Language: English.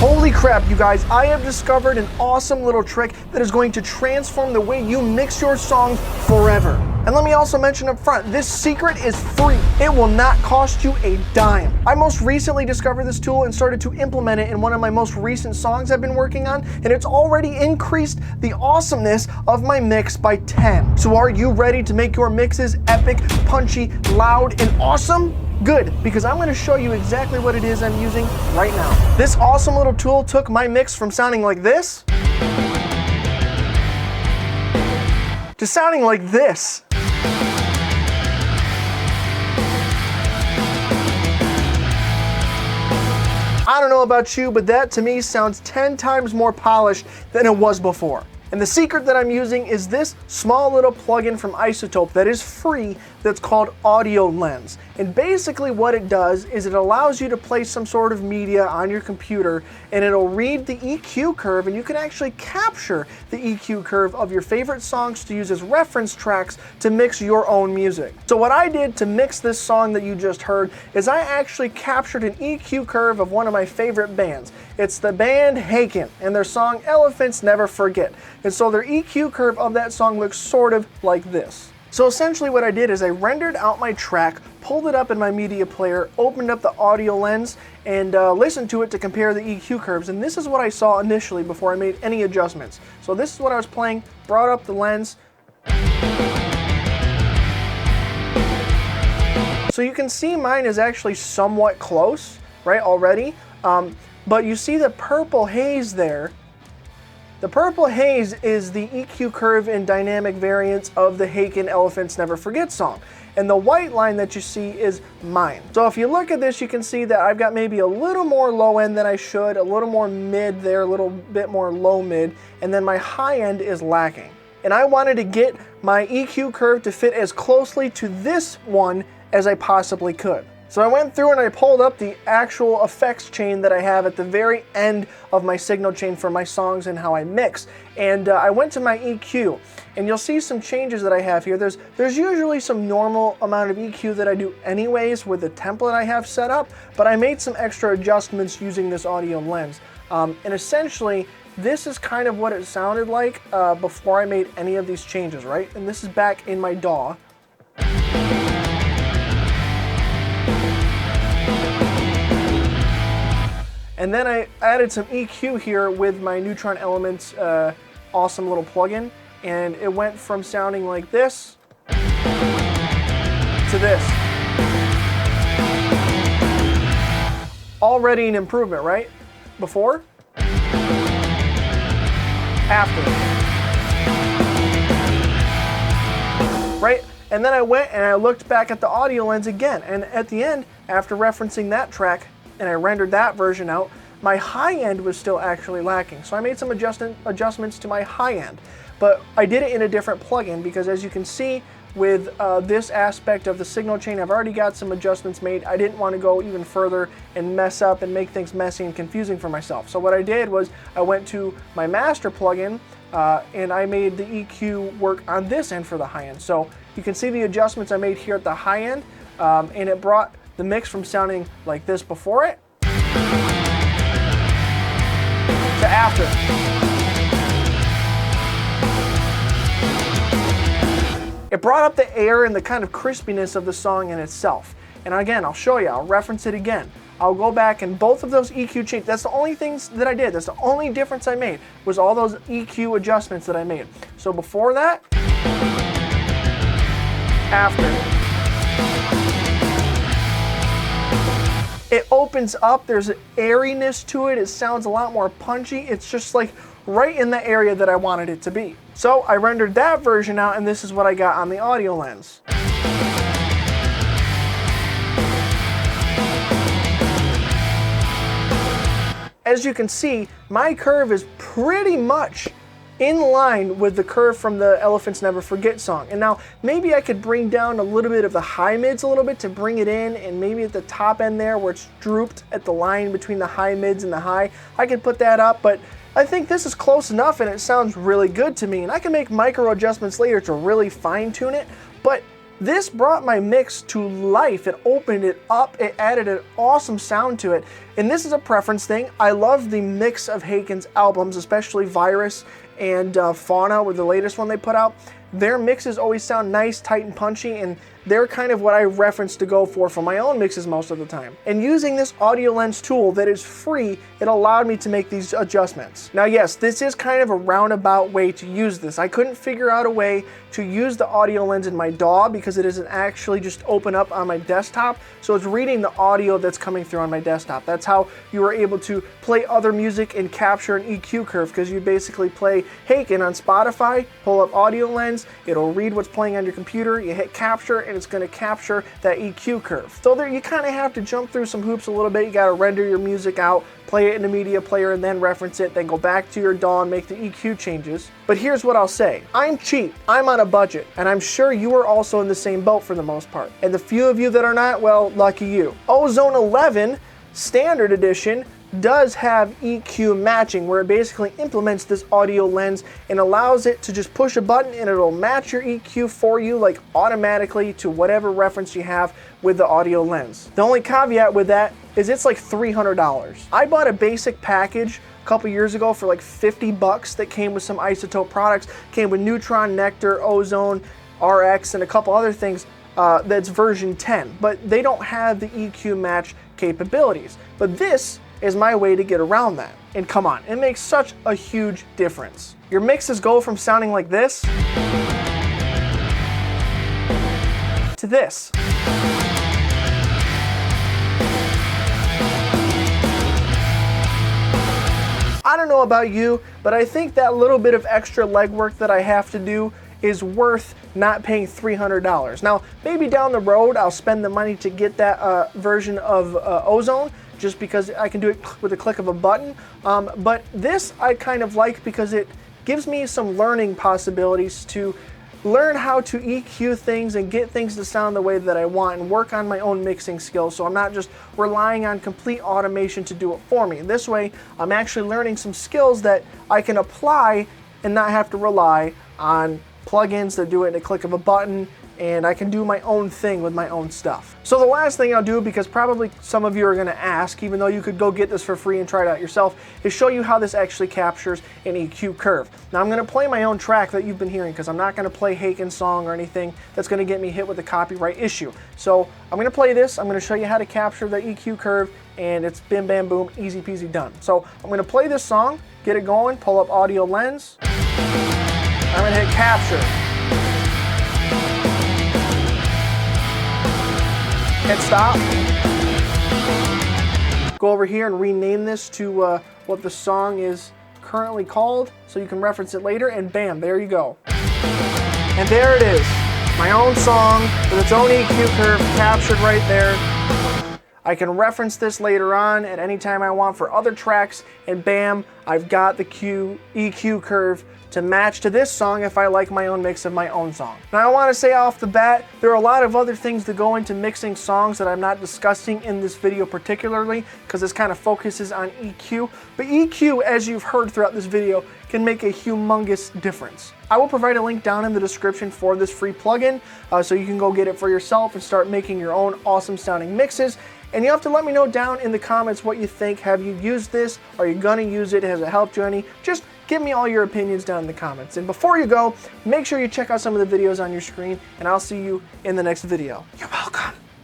Holy crap, you guys, I have discovered an awesome little trick that is going to transform the way you mix your songs forever. And let me also mention up front, this secret is free. It will not cost you a dime. I most recently discovered this tool and started to implement it in one of my most recent songs I've been working on, and it's already increased the awesomeness of my mix by 10. So are you ready to make your mixes epic, punchy, loud, and awesome? Good, because I'm going to show you exactly what it is I'm using right now. This awesome little tool took my mix from sounding like this to sounding like this. I don't know about you, but that to me sounds 10 times more polished than it was before. And the secret that I'm using is this small little plugin from Isotope that is free that's called Audio Lens. And basically what it does is it allows you to play some sort of media on your computer and it'll read the EQ curve, and you can actually capture the EQ curve of your favorite songs to use as reference tracks to mix your own music. So what I did to mix this song that you just heard is I actually captured an EQ curve of one of my favorite bands. It's the band Haken and their song Elephants Never Forget. And so their EQ curve of that song looks sort of like this. So essentially what I did is I rendered out my track, pulled it up in my media player, opened up the audio lens, and listened to it to compare the EQ curves. And this is what I saw initially before I made any adjustments. So this is what I was playing, brought up the lens. So you can see mine is actually somewhat close, right, already. But you see the purple haze there. The purple haze is the EQ curve and dynamic variance of the Haken Elephants Never Forget song. And the white line that you see is mine. So if you look at this, you can see that I've got maybe a little more low end than I should, a little more mid there, a little bit more low mid, and then my high end is lacking. And I wanted to get my EQ curve to fit as closely to this one as I possibly could. So I went through and I pulled up the actual effects chain that I have at the very end of my signal chain for my songs and how I mix. And I went to my EQ, and you'll see some changes that I have here. There's usually some normal amount of EQ that I do anyways with the template I have set up, but I made some extra adjustments using this audio lens. And essentially, this is kind of what it sounded like before I made any of these changes, right? And this is back in my DAW. And then I added some EQ here with my Neutron Elements awesome little plugin, and it went from sounding like this to this. Already an improvement, right? Before? After. Right? And then I went and I looked back at the audio lens again, and at the end, after referencing that track, and I rendered that version out, my high end was still actually lacking. So I made some adjustments to my high end, but I did it in a different plugin because, as you can see with this aspect of the signal chain, I've already got some adjustments made. I didn't want to go even further and mess up and make things messy and confusing for myself. So what I did was I went to my master plugin and I made the EQ work on this end for the high end. So you can see the adjustments I made here at the high end, and it brought the mix from sounding like this before it to after. It brought up the air and the kind of crispiness of the song in itself. And again, I'll show you, I'll reference it again. I'll go back and both of those EQ changes, that's the only things that I did, that's the only difference I made, was all those EQ adjustments that I made. So before that, after. It opens up, there's an airiness to it, it sounds a lot more punchy, it's just like right in the area that I wanted it to be. So I rendered that version out, and this is what I got on the audio lens. As you can see, my curve is pretty much in line with the curve from the Elephants Never Forget song. And now maybe I could bring down a little bit of the high mids a little bit to bring it in, and maybe at the top end there where it's drooped at the line between the high mids and the high, I could put that up, but I think this is close enough and it sounds really good to me. And I can make micro adjustments later to really fine tune it, but This brought my mix to life. It opened it up, it added an awesome sound to it. And this is a preference thing. I love the mix of Haken's albums, especially Virus and Fauna were the latest one they put out. Their mixes always sound nice, tight, and punchy, and they're kind of what I reference to go for my own mixes most of the time. And using this audio lens tool that is free, it allowed me to make these adjustments. Now yes, this is kind of a roundabout way to use this. I couldn't figure out a way to use the audio lens in my DAW because it isn't actually just open up on my desktop, so it's reading the audio that's coming through on my desktop. That's how you were able to play other music and capture an EQ curve, because you basically play Haken on Spotify, pull up audio lens, it'll read what's playing on your computer, you hit capture, and it's going to capture that EQ curve. So there you kind of have to jump through some hoops a little bit. You got to render your music out, play it in a media player, and then reference it, then go back to your DAW and make the EQ changes. But here's what I'll say. I'm cheap, I'm on a budget, and I'm sure you are also in the same boat for the most part. And the few of you that are not, well, lucky you. Ozone 11 Standard Edition does have EQ matching, where it basically implements this audio lens and allows it to just push a button and it'll match your EQ for you, like automatically, to whatever reference you have with the audio lens. The only caveat with that is it's like $300. I bought a basic package a couple years ago for like 50 bucks that came with some Isotope products, came with Neutron, Nectar, Ozone, RX, and a couple other things. That's version 10, but they don't have the EQ match capabilities. But this is my way to get around that. And come on, it makes such a huge difference. Your mixes go from sounding like this to this. I don't know about you, but I think that little bit of extra legwork that I have to do is worth not paying $300. Now, maybe down the road I'll spend the money to get that version of Ozone, just because I can do it with a click of a button. But this I kind of like because it gives me some learning possibilities to learn how to EQ things and get things to sound the way that I want and work on my own mixing skills, so I'm not just relying on complete automation to do it for me. This way, I'm actually learning some skills that I can apply and not have to rely on plugins that do it in a click of a button, and I can do my own thing with my own stuff. So the last thing I'll do, because probably some of you are gonna ask, even though you could go get this for free and try it out yourself, is show you how this actually captures an EQ curve. Now I'm gonna play my own track that you've been hearing, because I'm not gonna play Haken's song or anything that's gonna get me hit with a copyright issue. So I'm gonna play this, I'm gonna show you how to capture the EQ curve, and it's bim bam boom, easy peasy done. So I'm gonna play this song, get it going, pull up audio lens, I'm gonna hit capture. Hit stop. Go over here and rename this to what the song is currently called, so you can reference it later, and bam, there you go. And there it is, my own song with its own EQ curve captured right there. I can reference this later on at any time I want for other tracks, and bam, I've got the EQ curve to match to this song if I like my own mix of my own song. Now I want to say off the bat, there are a lot of other things that go into mixing songs that I'm not discussing in this video particularly, because this kind of focuses on EQ. But EQ, as you've heard throughout this video, can make a humongous difference. I will provide a link down in the description for this free plugin, so you can go get it for yourself and start making your own awesome sounding mixes. And you have to let me know down in the comments what you think. Have you used this? Are you gonna use it? Has it helped you any? Just give me all your opinions down in the comments. And before you go, make sure you check out some of the videos on your screen, and I'll see you in the next video. You're welcome.